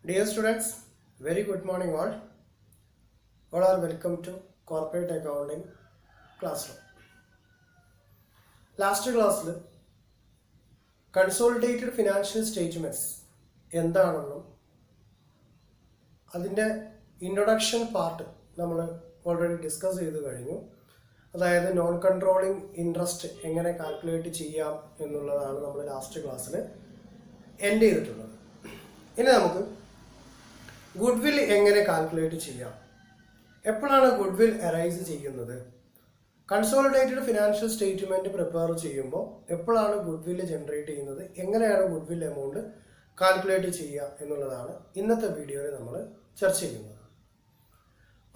Dear students, very good morning all. All are welcome to Corporate Accounting Classroom. Last class, Consolidated Financial Statements എന്താണെന്നും അതിൻ്റെ introduction part നമ്മൾ already discuss ചെയ്ത് കഴിഞ്ഞു. അതായത് non controlling interest എങ്ങനെ calculate ചെയ്യാം എന്നുള്ളതാണ് നമ്മൾ ലാസ്റ്റ് ക്ലാസ്സിൽ എൻഡ് ചെയ്തിട്ടുള്ളത്. ഇനി നമുക്ക് ഗുഡ്വിൽ എങ്ങനെ കാൽക്കുലേറ്റ് ചെയ്യാം, എപ്പോഴാണ് ഗുഡ്വിൽ അറൈസ് ചെയ്യുന്നത്, കൺസോളിഡേറ്റഡ് ഫിനാൻഷ്യൽ സ്റ്റേറ്റ്മെൻറ്റ് പ്രിപ്പയർ ചെയ്യുമ്പോൾ എപ്പോഴാണ് ഗുഡ്വിൽ ജനറേറ്റ് ചെയ്യുന്നത്, എങ്ങനെയാണ് ഗുഡ്വിൽ എമൗണ്ട് കാൽക്കുലേറ്റ് ചെയ്യുക എന്നുള്ളതാണ് ഇന്നത്തെ വീഡിയോയിൽ നമ്മൾ ചർച്ച ചെയ്യുന്നത്.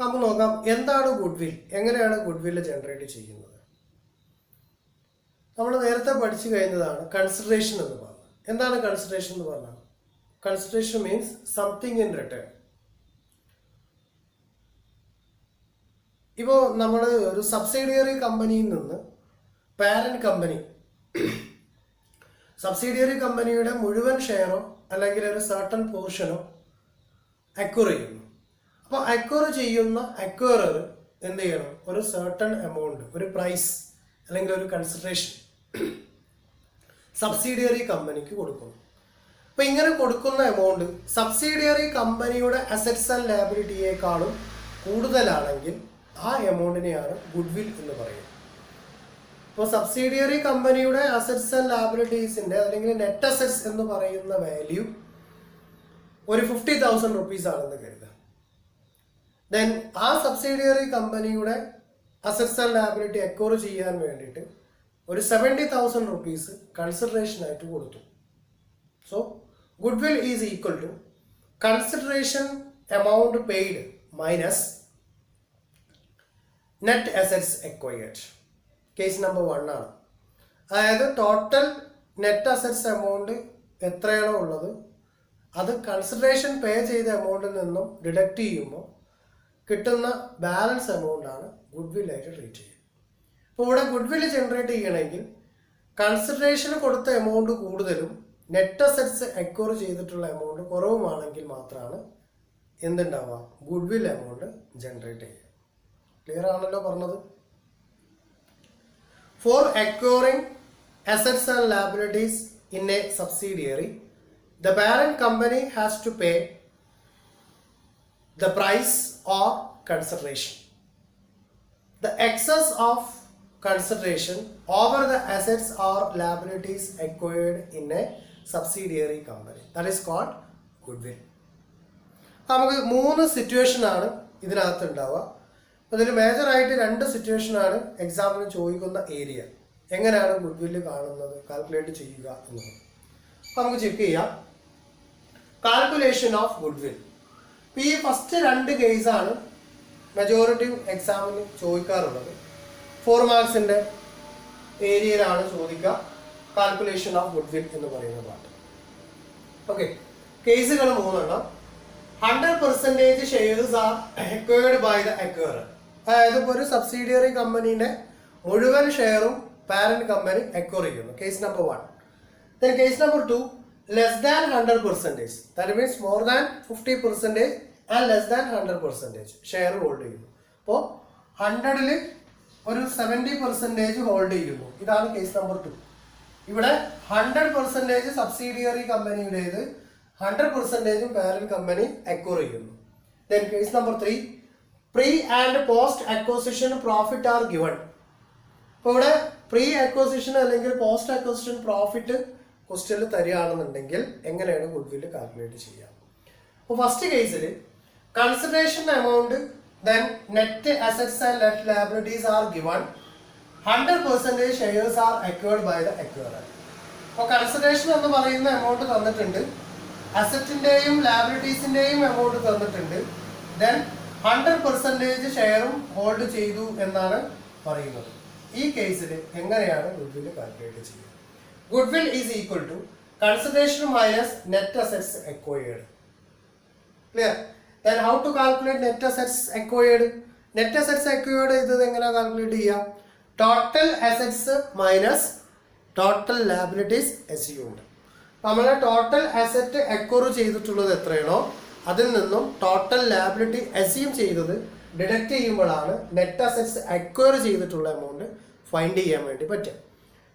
നമുക്ക് നോക്കാം എന്താണ് ഗുഡ്വിൽ, എങ്ങനെയാണ് ഗുഡ്വിൽ ജനറേറ്റ് ചെയ്യുന്നത്. നമ്മൾ നേരത്തെ പഠിച്ചു കഴിഞ്ഞതാണ് കൺസിഡറേഷൻ എന്ന് പറഞ്ഞത്. എന്താണ് കൺസിഡറേഷൻ എന്ന് പറഞ്ഞാൽ, consideration means something in return. ഇപ്പോൾ നമ്മൾ ഒരു സബ്സിഡിയറി കമ്പനിയിൽ നിന്ന് പാരന്റ് കമ്പനി സബ്സിഡിയറി കമ്പനിയുടെ മുഴുവൻ ഷെയറോ അല്ലെങ്കിൽ ഒരു സർട്ടൺ പോർഷനോ അക്വയർ ചെയ്യുന്നു. അപ്പോൾ അക്വയർ ചെയ്യുന്ന അക്വയറർ എന്ത് ചെയ്യണം, ഒരു സർട്ടൺ എമൗണ്ട്, ഒരു പ്രൈസ് അല്ലെങ്കിൽ ഒരു കൺസിഡറേഷൻ സബ്സിഡിയറി കമ്പനിക്ക് കൊടുക്കുന്നു. അപ്പോൾ ഇങ്ങനെ കൊടുക്കുന്ന എമൗണ്ട് സബ്സിഡിയറി കമ്പനിയുടെ അസറ്റ്സ് ആൻഡ് ലയബിലിറ്റിയേക്കാളും കൂടുതലാണെങ്കിൽ ആ എമൗണ്ടിനെയാണ് ഗുഡ്വിൽ എന്ന് പറയുന്നത്. ഇപ്പോൾ സബ്സിഡിയറി കമ്പനിയുടെ അസറ്റ്സ് ആൻഡ് ലയബിലിറ്റീസിൻ്റെ അല്ലെങ്കിൽ നെറ്റ് അസറ്റ്സ് എന്ന് പറയുന്ന വാല്യൂ ഒരു 50,000 റുപ്പീസ് ആണെന്ന് കരുതുക. ദെൻ ആ സബ്സിഡിയറി കമ്പനിയുടെ അസറ്റ്സ് ആൻഡ് ലയബിലിറ്റി അക്വയർ ചെയ്യാൻ വേണ്ടിയിട്ട് ഒരു 70,000 റുപ്പീസ് കൺസിഡറേഷനായിട്ട് കൊടുത്തു. So goodwill is equal to consideration amount paid minus net assets acquired. Case number 1 ആണ്. അതായത് ടോട്ടൽ നെറ്റ് അസറ്റ്സ് എമൗണ്ട് എത്രയാണോ ഉള്ളത് അത് കൺസിഡറേഷൻ പേ ചെയ്ത എമൗണ്ടിൽ നിന്നും ഡിഡക്റ്റ് ചെയ്യുമ്പോൾ കിട്ടുന്ന ബാലൻസ് എമൗണ്ട് ആണ് ഗുഡ്വില്ലായിട്ട് ട്രീറ്റ് ചെയ്യുക. അപ്പോൾ ഇവിടെ ഗുഡ്വിൽ ജനറേറ്റ് ചെയ്യണമെങ്കിൽ കൺസിഡറേഷന് കൊടുത്ത എമൗണ്ട് കൂടുതലും നെറ്റ് അസറ്റ്സ് അക്വയർ ചെയ്തിട്ടുള്ള എമൗണ്ട് കുറവുമാണെങ്കിൽ മാത്രമാണ് എന്തുണ്ടാവുക, ഗുഡ്വിൽ എമൗണ്ട് ജനറേറ്റ് ചെയ്യുക. ക്ലിയർ ആണല്ലോ പറഞ്ഞത്. For acquiring assets and liabilities in a subsidiary, the parent company has to pay the price or consideration. The excess of consideration over the assets or liabilities acquired in a subsidiary company, that is called goodwill. നമുക്ക് 3 സിറ്റുവേഷനാണ് ഇതിനകത്ത് ഉണ്ടാവുക. അതിൽ മേജറായിട്ട് 2 സിറ്റുവേഷനാണ് എക്സാമിന് ചോദിക്കുന്ന area. എങ്ങനെയാണ് goodwill കാണുന്നത്, കാൽക്കുലേറ്റ് ചെയ്യുക എന്നുള്ളത് നമുക്ക് ചെക്ക് ചെയ്യാം. Calculation of goodwill. ഇപ്പോൾ ഈ ഫസ്റ്റ് 2 കേസാണ് മെജോറിറ്റി എക്സാമിന് ചോദിക്കാറുള്ളത്. 4 മാർക്സിൻ്റെ ഏരിയയിലാണ് ചോദിക്കുക കാൽക്കുലേഷൻ ഓഫ് ഗുഡ്വിൽ എന്ന് പറയുന്ന പാർട്ട്. ഓക്കെ, കേസുകൾ 3 എണ്ണം. 100% shares are acquired by the acquirer. അതായത് ഇപ്പോൾ ഒരു സബ്സിഡിയറി കമ്പനീൻ്റെ മുഴുവൻ ഷെയറും പാരന്റ് കമ്പനി അക്വയർ ചെയ്യുന്നു. Case number 1. Then case number 2, less than 100%, that means more than 50% and less than 100% share hold ചെയ്യുന്നു. അപ്പോൾ 100ൽ ഒരു 70% ഹോൾഡ് ചെയ്യുന്നു. ഇതാണ് കേസ് നമ്പർ 2. ഇവിടെ 100% സബ്സിഡിയറി കമ്പനിയുടേത്, 100% പാരന്റ് കമ്പനി അക്വയർ ചെയ്യുന്നു. Then case number 3, pre and post acquisition profit are given. അപ്പോൾ ഇവിടെ പ്രീ അക്വസിഷൻ അല്ലെങ്കിൽ പോസ്റ്റ് അക്വസിഷൻ പ്രോഫിറ്റ് ക്വസ്റ്റ്യനിൽ തരികയാണെന്നുണ്ടെങ്കിൽ എങ്ങനെയാണ് ഗുഡ്വില്ല് കാൽക്കുലേറ്റ് ചെയ്യുക. അപ്പോൾ ഫസ്റ്റ് കേസിൽ consideration amount then net assets and net liabilities are given, 100% shares are acquired by the acquirer. അപ്പോൾ കൺസിഡറേഷൻ എന്ന് പറയുന്ന എമൗണ്ട് തന്നിട്ടുണ്ട്, അസറ്റിൻ്റെയും ലയബിലിറ്റീസിൻ്റെയും എമൗണ്ട് തന്നിട്ടുണ്ട്, ദെൻ 100% ഷെയറും ഹോൾഡ് ചെയ്തു എന്നാണ് പറയുന്നത്. ഈ കേസിൽ എങ്ങനെയാണ് ഗുഡ്വില്ല് കാൽക്കുലേറ്റ് ചെയ്യുക. Goodwill is equal to consideration minus net assets acquired. Clear? Then how to calculate net assets acquired? Net assets acquired ഇത് എങ്ങനെ കാൽക്കുലേറ്റ് ചെയ്യാം? Total assets minus total liabilities assumed. നമ്മളെ ടോട്ടൽ അസറ്റ് അക്വയർ ചെയ്തിട്ടുള്ളത് എത്രയാണോ അതിൽ നിന്നും total liability assume ചെയ്തത് deduct ചെയ്യുമ്പോഴാണ് നെറ്റ് അസറ്റ്സ് അക്വയർ ചെയ്തിട്ടുള്ള എമൗണ്ട് ഫൈൻഡ് ചെയ്യാൻ വേണ്ടി പറ്റും.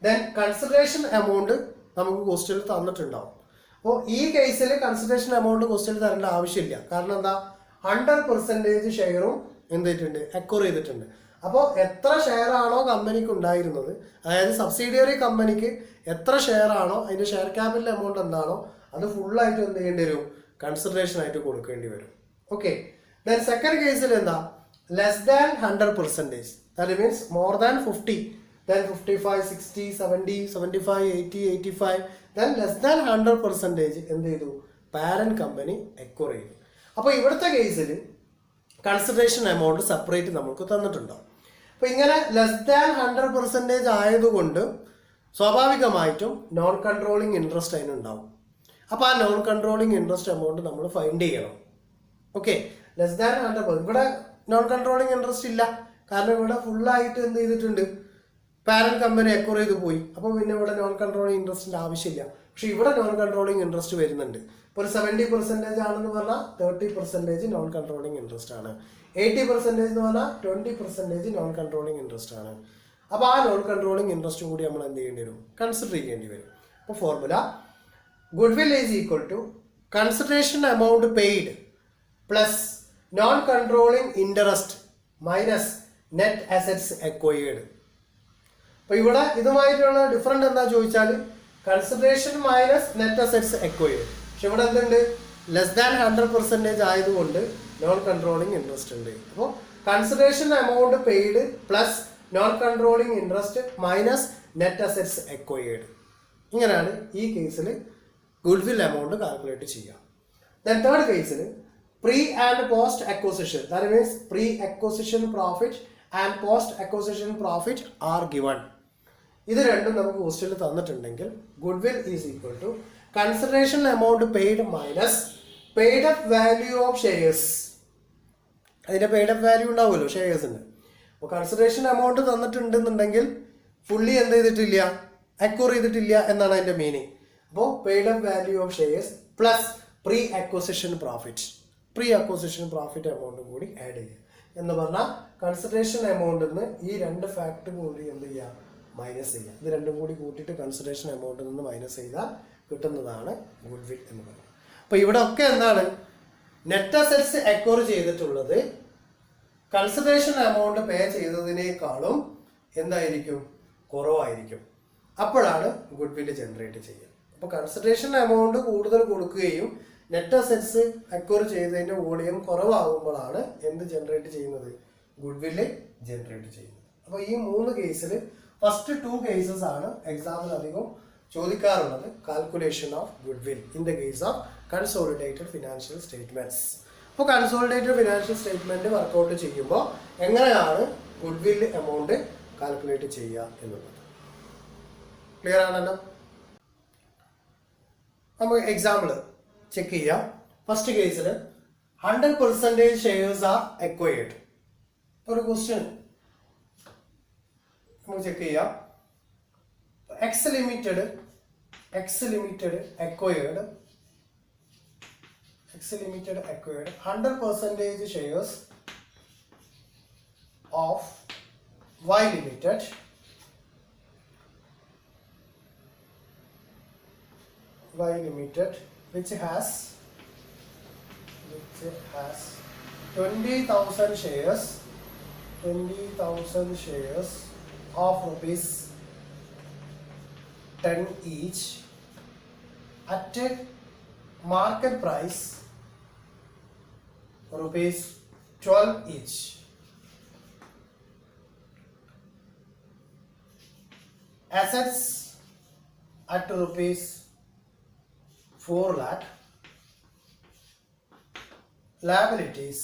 ദെൻ കൺസിഡറേഷൻ എമൗണ്ട് നമുക്ക് ക്വസ്റ്റ്യനിൽ തന്നിട്ടുണ്ടാവും. അപ്പോൾ ഈ കേസിൽ കൺസിഡറേഷൻ എമൗണ്ട് ക്വസ്റ്റ്യനിൽ തരേണ്ട ആവശ്യമില്ല. കാരണം എന്താ, 100% ഷെയറും എന്ത് ചെയ്തിട്ടുണ്ട്, അക്വയർ ചെയ്തിട്ടുണ്ട്. അപ്പോൾ എത്ര ഷെയർ ആണോ കമ്പനിക്ക് ഉണ്ടായിരുന്നത്, അതായത് സബ്സിഡിയറി കമ്പനിക്ക് എത്ര ഷെയർ ആണോ അതിൻ്റെ ഷെയർ ക്യാപിറ്റൽ എമൗണ്ട് എന്താണോ അത് ഫുള്ളായിട്ട് എന്ത് ചെയ്യേണ്ടി വരും, കൺസിഡറേഷൻ ആയിട്ട് കൊടുക്കേണ്ടി വരും. ഓക്കെ. ദെൻ സെക്കൻഡ് കേസിൽ എന്താ, less than 100%, that means more than 50, then 55, 60, 70, 75, 80, 85, then less than 100% എന്ത് ചെയ്തു, പാരന്റ് കമ്പനി അക്വയർ ചെയ്തു. അപ്പോൾ ഇവിടുത്തെ കേസിൽ കൺസിഡറേഷൻ എമൗണ്ട് സെപ്പറേറ്റ് നമുക്ക് തന്നിട്ടുണ്ടാവും. അപ്പോൾ ഇങ്ങനെ ലെസ് ദാൻ 100% ആയതുകൊണ്ട് സ്വാഭാവികമായിട്ടും നോൺ കൺട്രോളിങ് ഇൻട്രസ്റ്റ് അതിനുണ്ടാവും. അപ്പോൾ ആ നോൺ കൺട്രോളിങ് ഇൻട്രസ്റ്റ് എമൗണ്ട് നമ്മൾ ഫൈൻഡ് ചെയ്യണം. ഓക്കെ. ലെസ് ദാൻ 100%, ഇവിടെ നോൺ കൺട്രോളിങ് ഇൻട്രസ്റ്റ് ഇല്ല. കാരണം ഇവിടെ ഫുള്ളായിട്ട് എന്ത് ചെയ്തിട്ടുണ്ട്, പാരന്റ് കമ്പനി അക്വയർ ചെയ്ത് പോയി. അപ്പോൾ പിന്നെ ഇവിടെ നോൺ കൺട്രോളിങ് ഇൻട്രസ്റ്റിൻ്റെ ആവശ്യമില്ല. പക്ഷെ ഇവിടെ നോൺ കൺട്രോളിങ് ഇൻട്രസ്റ്റ് വരുന്നുണ്ട്. ഇപ്പോൾ ഒരു 70% ആണെന്ന് പറഞ്ഞാൽ 30% നോൺ കൺട്രോളിങ് ഇൻട്രസ്റ്റ് ആണ്. 80% എന്ന് പറഞ്ഞാൽ 20% നോൺ കൺട്രോളിങ് ഇൻട്രസ്റ്റ് ആണ്. അപ്പോൾ ആ നോൺ കൺട്രോളിങ് ഇൻട്രസ്റ്റ് കൂടി നമ്മൾ എന്ത് ചെയ്യേണ്ടി വരും, കൺസിഡർ ചെയ്യേണ്ടി വരും. അപ്പോൾ formula goodwill is equal to consideration amount paid plus non controlling interest minus net assets acquired. അപ്പോൾ ഇവിടെ ഇതുമായിട്ടുള്ള ഡിഫറൻറ്റ് എന്താ ചോദിച്ചാൽ consideration minus net assets acquired. പക്ഷെ ഇവിടെ എന്തുണ്ട്, ലെസ് ദാൻ 100% ആയതുകൊണ്ട് നോൺ കൺട്രോളിങ് ഇൻട്രസ്റ്റ് ഉണ്ട്. അപ്പോൾ consideration amount paid plus non controlling interest minus net assets acquired. ഇങ്ങനെയാണ് ഈ കേസിൽ ഗുഡ്വിൽ എമൗണ്ട് കാൽക്കുലേറ്റ് ചെയ്യുക. ദെൻ തേർഡ് കേസിൽ pre and post acquisition, that means pre acquisition profit and post acquisition profit are given. ഇത് രണ്ടും നമുക്ക് ക്വസ്റ്റ്യനിൽ തന്നിട്ടുണ്ടെങ്കിൽ goodwill is equal to consideration amount paid minus paid up value of shares. അതിൻ്റെ paid up value ഉണ്ടാവുമല്ലോ ഷെയർസിന്. അപ്പോൾ consideration amount തന്നിട്ടുണ്ടെന്നുണ്ടെങ്കിൽ fully എന്ത് ചെയ്തിട്ടില്ല, അക്വയർ ചെയ്തിട്ടില്ല എന്നാണ് അതിൻ്റെ മീനിങ്. അപ്പോൾ paid up value of shares plus pre acquisition profit, pre acquisition profit എമൗണ്ടും കൂടി ആഡ് ചെയ്യുക എന്ന് പറഞ്ഞാൽ കൺസിഡറേഷൻ എമൗണ്ടിൽ നിന്ന് ഈ രണ്ട് ഫാക്ടർ കൂടി എന്ത് ചെയ്യുക, മൈനസ് ചെയ്യുക. ഇത് രണ്ടും കൂടി കൂട്ടിയിട്ട് കൺസിഡറേഷൻ എമൗണ്ടിൽ നിന്ന് മൈനസ് ചെയ്താൽ കിട്ടുന്നതാണ് ഗുഡ്വിൽ എന്ന് പറയുന്നത്. അപ്പോൾ ഇവിടെ ഒക്കെ എന്താണ്, നെറ്റ് അസറ്റ്സ് അക്വയർ ചെയ്തിട്ടുള്ളത് കൺസിഡറേഷൻ എമൗണ്ട് പേ ചെയ്തതിനേക്കാളും എന്തായിരിക്കും, കുറവായിരിക്കും. അപ്പോഴാണ് ഗുഡ്വിൽ ജനറേറ്റ് ചെയ്യുക. അപ്പോൾ കൺസിഡറേഷൻ എമൗണ്ട് കൂടുതൽ കൊടുക്കുകയും നെറ്റ് അസറ്റ്സ് അക്വയർ ചെയ്തതിൻ്റെ വോളിയം കുറവാകുമ്പോഴാണ് എന്ത് ജനറേറ്റ് ചെയ്യുന്നത്, ഗുഡ്വില് ജനറേറ്റ് ചെയ്യുന്നത്. അപ്പോൾ ഈ 3 കേസിൽ ഫസ്റ്റ് 2 കേസസ് ആണ് എക്സാമിൽ അധികം ചോദിക്കാറുള്ളത്, calculation of goodwill in the case of consolidated financial statements. അപ്പോൾ കൺസോളിഡേറ്റഡ് ഫിനാൻഷ്യൽ സ്റ്റേറ്റ്മെന്റ് വർക്കൗട്ട് ചെയ്യുമ്പോൾ എങ്ങനെയാണ് ഗുഡ്വിൽ എമൗണ്ട് കാൽക്കുലേറ്റ് ചെയ്യുക എന്നുള്ളത് ക്ലിയർ ആണല്ലോ. നമുക്ക് എക്സാമ്പിൾ ചെക്ക് ചെയ്യാം. ഫസ്റ്റ് കേസിൽ 100% ഷെയർസ് ആർ അക്വയർഡ്. ഒരു ക്വസ്റ്റ്യൻ നമുക്ക് ചെക്ക് ചെയ്യാം. X limited acquired 100% shares of Y Limited which has 20,000 shares of rupees 10 each at a market price rupees 12 each. Assets at rupees 4 lakh. Liabilities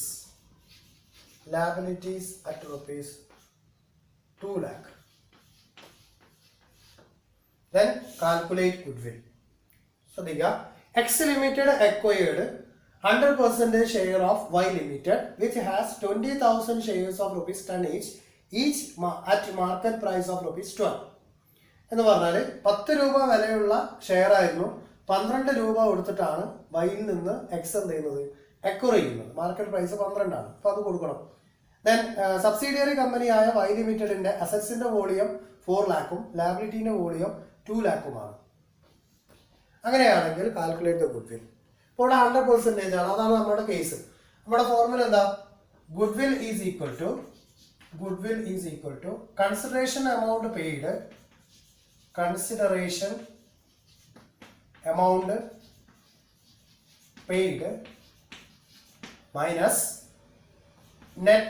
at rupees 2 lakh. Then calculate goodwill. So the X Limited acquired 100% share of Y Limited which has 20,000 shares of rupees 10 each at market price of rupees 12. എന്ന് പറഞ്ഞാൽ 10 രൂപ വിലയുള്ള share ആയിരുന്നു 12 രൂപ കൊടുത്തിട്ടാണ് വൈയിൽ നിന്ന് X എന്ത് ചെയ്യുന്നത്, അക്വയർ ചെയ്യുന്നത്. മാർക്കറ്റ് പ്രൈസ് 12 ആണ്. അപ്പോൾ അത് കൊടുക്കണം. ദെൻ സബ്സിഡിയറി കമ്പനിയായ വൈ ലിമിറ്റഡിന്റെ അസറ്റ്സിന്റെ വോളിയം 4 ലാഖും ലാബിലിറ്റിന്റെ വോളിയം 2 ലാഖുമാണ്. അങ്ങനെയാണെങ്കിൽ കാൽക്കുലേറ്റ് ദ ഗുഡ് വിൽ. ഇപ്പോൾ ഇവിടെ 100% ആണ്. അതാണ് നമ്മുടെ കേസ്. നമ്മുടെ ഫോർമുല എന്താ? Goodwill is equal to consideration amount paid minus net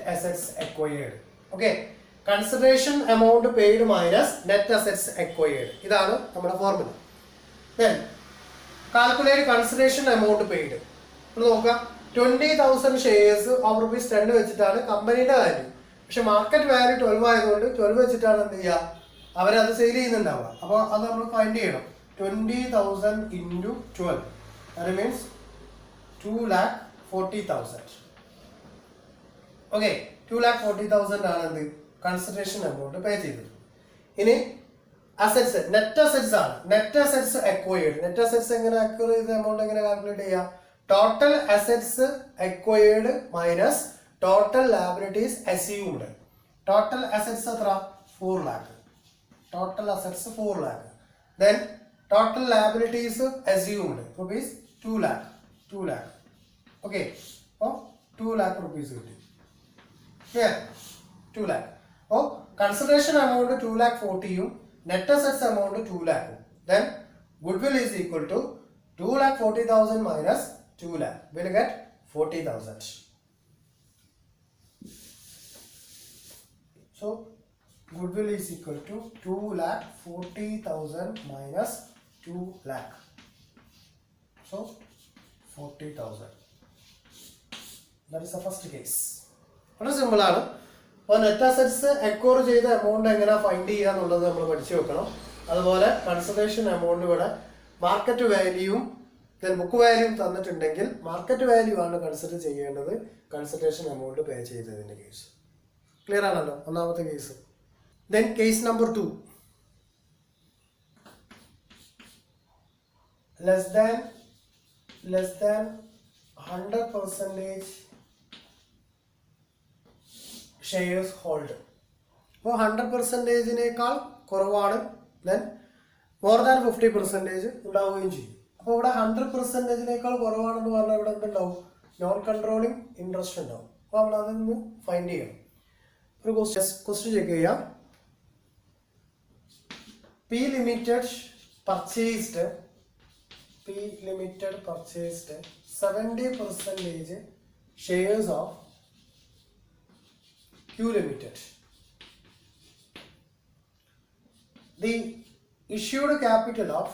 assets acquired. Okay, consideration amount paid minus net assets acquired. ഇതാണ് നമ്മുടെ formula. Then calculate consideration amount paid. നോക്കാം, 20,000 ഷെയർസ് ഓഫ് ₹10 വെച്ചിട്ടാണ് കമ്പനിയുടെ വാല്യൂ. പക്ഷെ market value 12 ആയതുകൊണ്ട് 12 വെച്ചിട്ടാണ് എന്ത് ചെയ്യുക, അവരത് സെയിൽ ചെയ്യുന്നുണ്ടാവുക. അപ്പോൾ അത് നമ്മൾ ഫൈൻഡ് ചെയ്യണം. 20,000 into 12, that means 2,40,000. Okay, 2,40,000 ആണ് എന്ത് കൺസിഡറേഷൻ എമൗണ്ട് പേ ചെയ്തത്. ഇനി അസറ്റ്സ്, നെറ്റ് അസറ്റ്സ് ആണ്. Net assets acquired. Net assets എങ്ങനെ അക്വയർ ചെയ്ത എമൗണ്ട് എങ്ങനെ കാൽക്കുലേറ്റ് ചെയ്യാം? Total assets acquired minus total liabilities assumed. Total assets എത്ര? 4 lakh. Total assets 4 lakh. Then total liabilities assumed rupees 2 lakh. Okay, oh 2 lakh rupees കിട്ടി. Here 2 lakh. Oh, consideration amount 2,40,000 ഉം net assets amount 2 lakh. Then goodwill is equal to 2,40,000 minus 2 lakh. We'll get 40,000. So goodwill is equal to 2,40,000 minus 2 lakh. So 40,000. That is the first case. വളരെ simple ആണ്. അപ്പോൾ net assets acquire ചെയ്ത amount എങ്ങനെ find ചെയ്യുക എന്നുള്ളത് നമ്മൾ പഠിച്ചു വെക്കണം. അതുപോലെ കൺസിഡറേഷൻ എമൗണ്ട് ഇവിടെ മാർക്കറ്റ് വാല്യൂവും ബുക്ക് വാല്യൂവും തന്നിട്ടുണ്ടെങ്കിൽ മാർക്കറ്റ് വാല്യൂ ആണ് കൺസിഡർ ചെയ്യേണ്ടത് കൺസിഡറേഷൻ എമൗണ്ട് പേ ചെയ്തതിൻ്റെ കേസ്. ക്ലിയർ ആണല്ലോ ഒന്നാമത്തെ case. Then case number 2. less than 100% shares hold. അപ്പോൾ 100%നേക്കാൾ കുറവാണ്, ദെൻ മോർ ദാൻ 50% ഉണ്ടാവുകയും ചെയ്യും. അപ്പോൾ ഇവിടെ 100%നേക്കാൾ കുറവാണെന്ന് പറഞ്ഞാൽ ഇവിടെ എന്തുണ്ടാവും? നോൺ കൺട്രോളിങ് ഇൻട്രസ്റ്റ് ഉണ്ടാവും. അപ്പോൾ നമ്മൾ അതൊന്ന് ഫൈൻഡ് ചെയ്യണം. ഒരു ക്വസ്റ്റ്യൻ ചെക്ക് ചെയ്യാം. P Limited purchased 70% shares of Q Limited. The issued capital of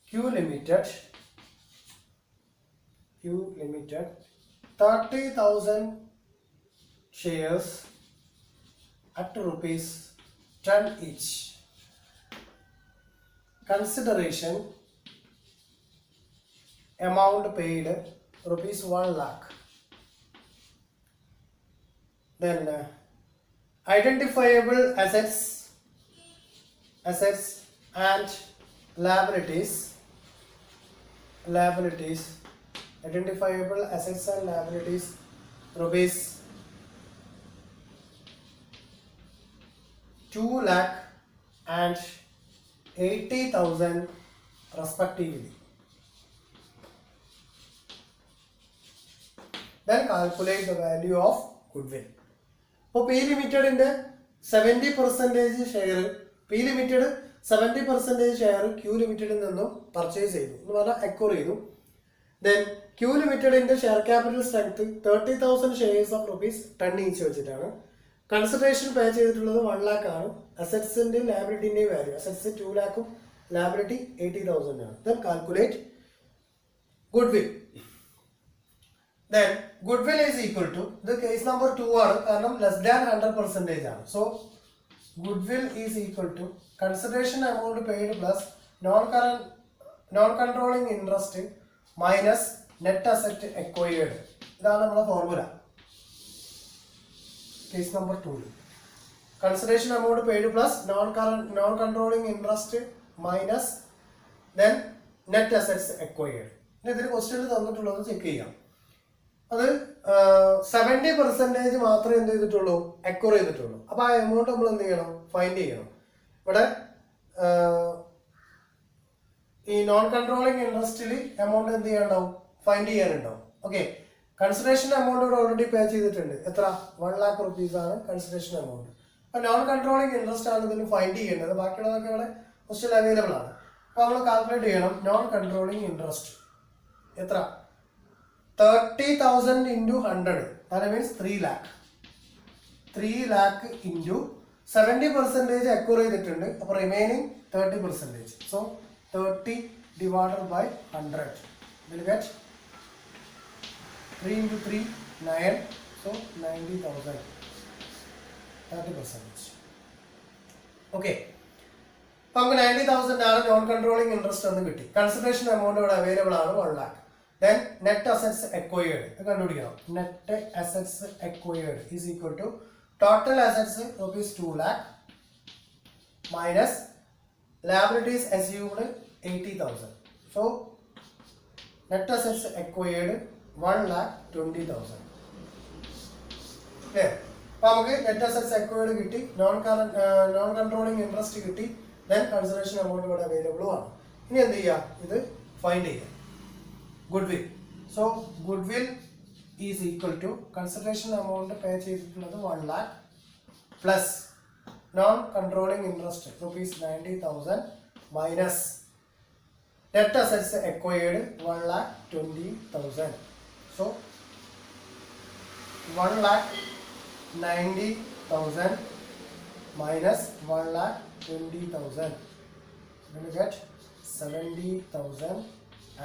Q Limited 30,000 shares at ₹10 each. Consideration amount paid ₹1 lakh. Then identifiable assets and liabilities. Identifiable assets and liabilities rupees 2 lakh and 80,000 respectively. Then calculate the value of goodwill. അപ്പോൾ P ലിമിറ്റഡിന്റെ 70% share, P limited 70% share Q ലിമിറ്റഡിൽ നിന്നും purchase ചെയ്തു എന്ന് പറഞ്ഞാൽ acquire ചെയ്തു. Then Q ലിമിറ്റഡിന്റെ share capital strength 30,000 shares of ₹10 each വെച്ചിട്ടാണ്. കൺസിഡറേഷൻ പേ ചെയ്തിട്ടുള്ളത് 1 lakh ആണ്. അസറ്റ്സിന്റെയും ലാബിലിറ്റിന്റെയും വാല്യൂ, അസറ്റ്സ് 2 lakhും ലാബിലിറ്റി 80,000 ആണ്. Then calculate goodwill. Then goodwill is equal to, the case number 2 ആണ്, കാരണം less than 100% ആണ്. So goodwill is equal to consideration amount paid plus non-controlling interest minus net asset acquired. ഇതാണ് നമ്മുടെ formula. Case number 2. Consideration amount paid plus non controlling interest minus then net assets acquired. ഇനി ഇതിൽ question തന്നിട്ടുള്ളത് check ചെയ്യാം. അത് 70% മാത്രമേ എന്ത് ചെയ്തിട്ടുള്ളൂ, അക്വയർ ചെയ്തിട്ടുള്ളൂ. അപ്പോൾ ആ എമൗണ്ട് നമ്മൾ എന്ത് ചെയ്യണം, ഫൈൻഡ് ചെയ്യണം. ഇവിടെ ഈ നോൺ കൺട്രോളിങ് ഇൻട്രസ്റ്റിൽ എമൗണ്ട് എന്ത് ചെയ്യാനുണ്ടാവും, ഫൈൻഡ് ചെയ്യാനുണ്ടാവും. ഓക്കെ, കൺസിഡറേഷൻ എമൗണ്ട് ഇവിടെ ഓൾറെഡി പേ ചെയ്തിട്ടുണ്ട്. എത്ര? 1 lakh rupees ആണ് കൺസിഡറേഷൻ എമൗണ്ട്. അപ്പോൾ നോൺ കൺട്രോളിങ് ഇൻട്രസ്റ്റ് ആണ് ഇതിന് ഫൈൻഡ് ചെയ്യേണ്ടത്. ബാക്കിയുള്ളതൊക്കെ ഇവിടെ ക്വസ്റ്റ്യൻ അവൈലബിൾ ആണ്. അപ്പോൾ നമ്മൾ കാൽക്കുലേറ്റ് ചെയ്യണം. നോൺ കൺട്രോളിങ് ഇൻട്രസ്റ്റ് എത്ര? 30,000 into 100, that means 3 lakh. 3 lakh into 70% acquire ചെയ്തിട്ടുണ്ട്. അപ്പോൾ remaining 30%. So 30 divided by 100 will get 3 into 3 9. So 90,000, 30%. Okay, അപ്പോൾ നമുക്ക് 90,000 ആണ് നോൺ കൺട്രോളിങ് ഇൻട്രസ്റ്റ് എന്ന് കിട്ടി. കൺസിഡറേഷൻ എമൗണ്ട് ഇവിടെ അവൈലബിൾ ആണ് 1 lakh. Then net assets acquired കണ്ടുപിടിക്കണം. Net assets acquired is equal to total assets rupees 2 lakh minus liabilities assumed 80,000. So net assets acquired 1,20,000. Okay, അപ്പോൾ നമുക്ക് net assets acquired കിട്ടി, non controlling interest കിട്ടി, then consideration amount ഇവിടെ available ആണ്. ഇനി എന്ത് ചെയ്യാം, ഇത് ഫൈൻഡ് ചെയ്യാം. Goodwill. So goodwill is equal to consideration amount pay ചെയ്തിട്ടുള്ളത് 1 lakh plus non controlling interest rupees 90,000 minus net assets acquired 1,20,000. So 1,90,000 minus 1,20,000. We will get 70,000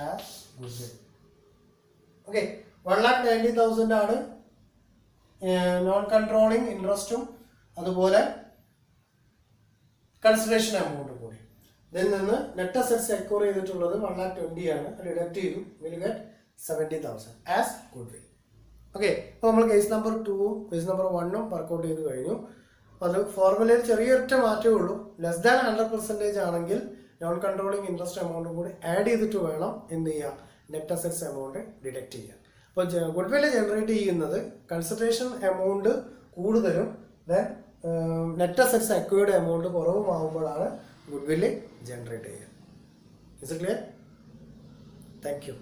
as goodwill. Okay, 1,90,000 ആണ് non controlling ഇൻട്രസ്റ്റും അതുപോലെ consideration എമൗണ്ടും കൂടി. ഇതിൽ നിന്ന് net assets acquire ചെയ്തിട്ടുള്ളത് 1,20,000 ആണ്. Deduct ചെയ്തു, will get 70,000 as goodwill. Okay, അപ്പോൾ നമ്മൾ കേസ് നമ്പർ 2ഉം കേസ് നമ്പർ 1ഉം വർക്കൗട്ട് ചെയ്ത് കഴിഞ്ഞു. അത് ഫോർമുലയിൽ ചെറിയൊറ്റ മാറ്റമേ ഉള്ളൂ. ലെസ് ദാൻ 100% ആണെങ്കിൽ നോൺ കൺട്രോളിങ് ഇൻട്രസ്റ്റ് എമൗണ്ടും കൂടി ആഡ് ചെയ്തിട്ട് വേണം എന്ത് ചെയ്യുക, നെറ്റ് അസറ്റ്സ് എമൗണ്ട് ഡിഡക്ട് ചെയ്യാൻ. അപ്പോൾ ഗുഡ്വിൽ ജനറേറ്റ് ചെയ്യുന്നത് കൺസിഡറേഷൻ എമൗണ്ട് കൂടുതലും then net assets acquired amount കുറവുമാകുമ്പോഴാണ് ഗുഡ്വിൽ ജനറേറ്റ് ചെയ്യുക. Is it clear? Thank U.